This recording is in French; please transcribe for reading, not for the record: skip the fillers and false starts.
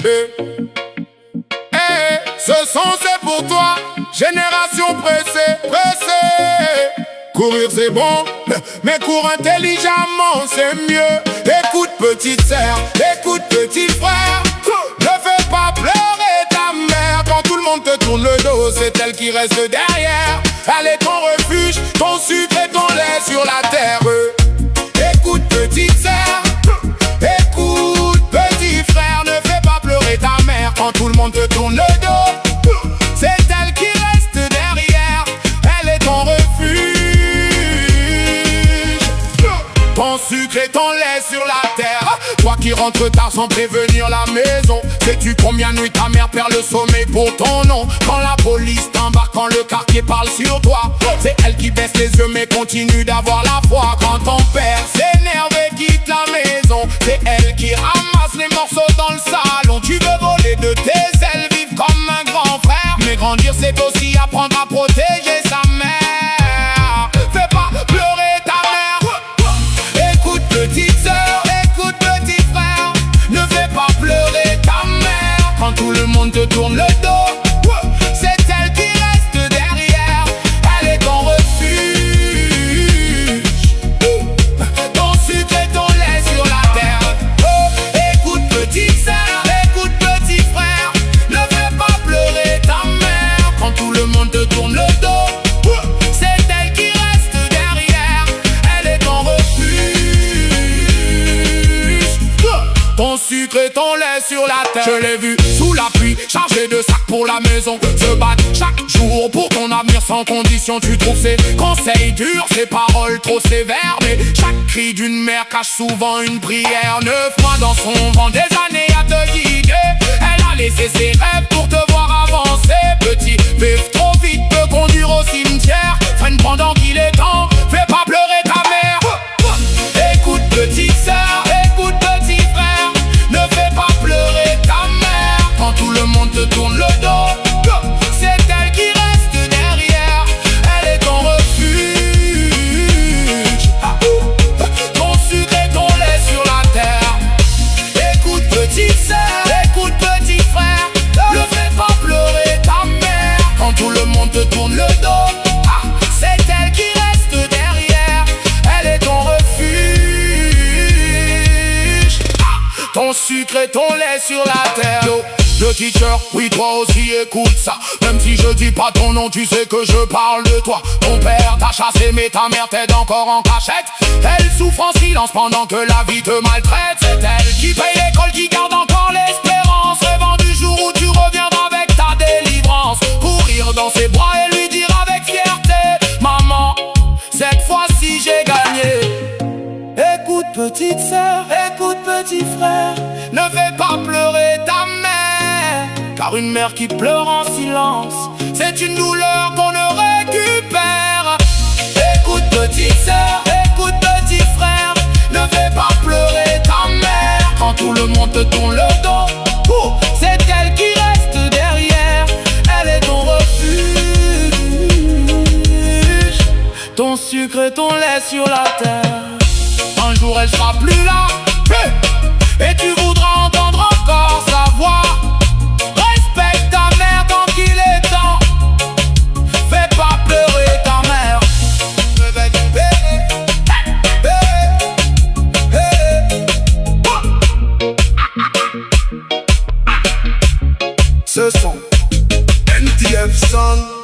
Ce son c'est pour toi, génération pressée, pressée. Courir c'est bon, mais cours intelligemment c'est mieux. Écoute petite sœur, écoute petit frère, ne fais pas pleurer ta mère. Quand tout le monde te tourne le dos, c'est elle qui reste derrière. Elle est ton refuge, ton sucre et ton lait sur la terre. Écoute petite sœur, écoute petit frère, ne fais pas pleurer ta mère. Quand tout le monde te tourne le dos, c'est elle qui reste derrière. Elle est ton refuge, ton sucre et ton lait sur la terre. Toi qui rentres tard sans prévenir la maison, sais-tu combien de nuits ta mère perd le sommeil pour ton nom? Quand la police t'embarque, quand le quartier parle sur toi, c'est elle qui baisse les yeux mais continue d'avoir la foi. Quand ton père s'énerve et quitte la maison, c'est elle qui ramasse les morceaux dans le salon. Tu veux voler de tes ailes, vivre comme un grand frère, mais grandir c'est aussi apprendre à protéger sa mère. Fais pas pleurer ta mère. Écoute petite sœur, écoute petit frère, ne fais pas pleurer ta mère. Quand tout le monde te tourne le dos, c'est elle qui reste derrière. Elle est ton refuge, ton sucre et ton lait sur la terre. Écoute petite sœur, écoute petit frère, ne fais pas pleurer ta mère. Quand tout le monde te tourne le dos, c'est elle qui reste derrière. Elle est ton refuge, ton sucre et ton lait sur la terre. Je l'ai vu sous la pluie, chargé de sacs pour la maison, se battre chaque jour pour ton avenir sans condition. Tu trouves ses conseils durs, ses paroles trop sévères, mais chaque cri d'une mère cache souvent une prière. 9 mois dans son ventre, des années à te guider. Elle a laissé ses rêves pour te voir avancer. Petit, vivre trop vite peut conduire au cimetière. Freine pendant qu'il est temps, fais pas pleurer ta mère. Écoute petite sœur, écoute petit frère, ne fais pas pleurer ta mère. Quand tout le monde te tourne le dos, c'est elle qui reste derrière. Elle est ton refuge, ton sucre et ton lait sur la terre. Écoute petite sœur, écoute petit frère, ne fais pas pleurer ta mère. Quand tout le monde te tourne le dos, c'est elle qui reste derrière. Elle est ton refuge, ton sucre et ton lait sur la terre. Le teacher, oui toi aussi écoute ça. Même si je dis pas ton nom, tu sais que je parle de toi. Ton père t'a chassé mais ta mère t'aide encore en cachette. Elle souffre en silence pendant que la vie te maltraite. C'est elle qui paye l'école, qui garde encore l'espérance, rêvant du jour où tu reviendras avec ta délivrance. Courir dans ses bras et lui dire avec fierté: maman, cette fois-ci j'ai gagné. Écoute petite sœur, écoute petit frère, ne fais pas pleurer ta mère. Car une mère qui pleure en silence, c'est une douleur qu'on ne récupère. Écoute petite sœur, écoute petit frère, ne fais pas pleurer ta mère. Quand tout le monde te tourne le dos, c'est elle qui reste derrière. Elle est ton refuge, ton sucre et ton lait sur la terre. Un jour elle sera plus là, et tu voudras entendre encore sa voix. Respecte ta mère tant qu'il est temps, fais pas pleurer ta mère. Ce sont NTF Son.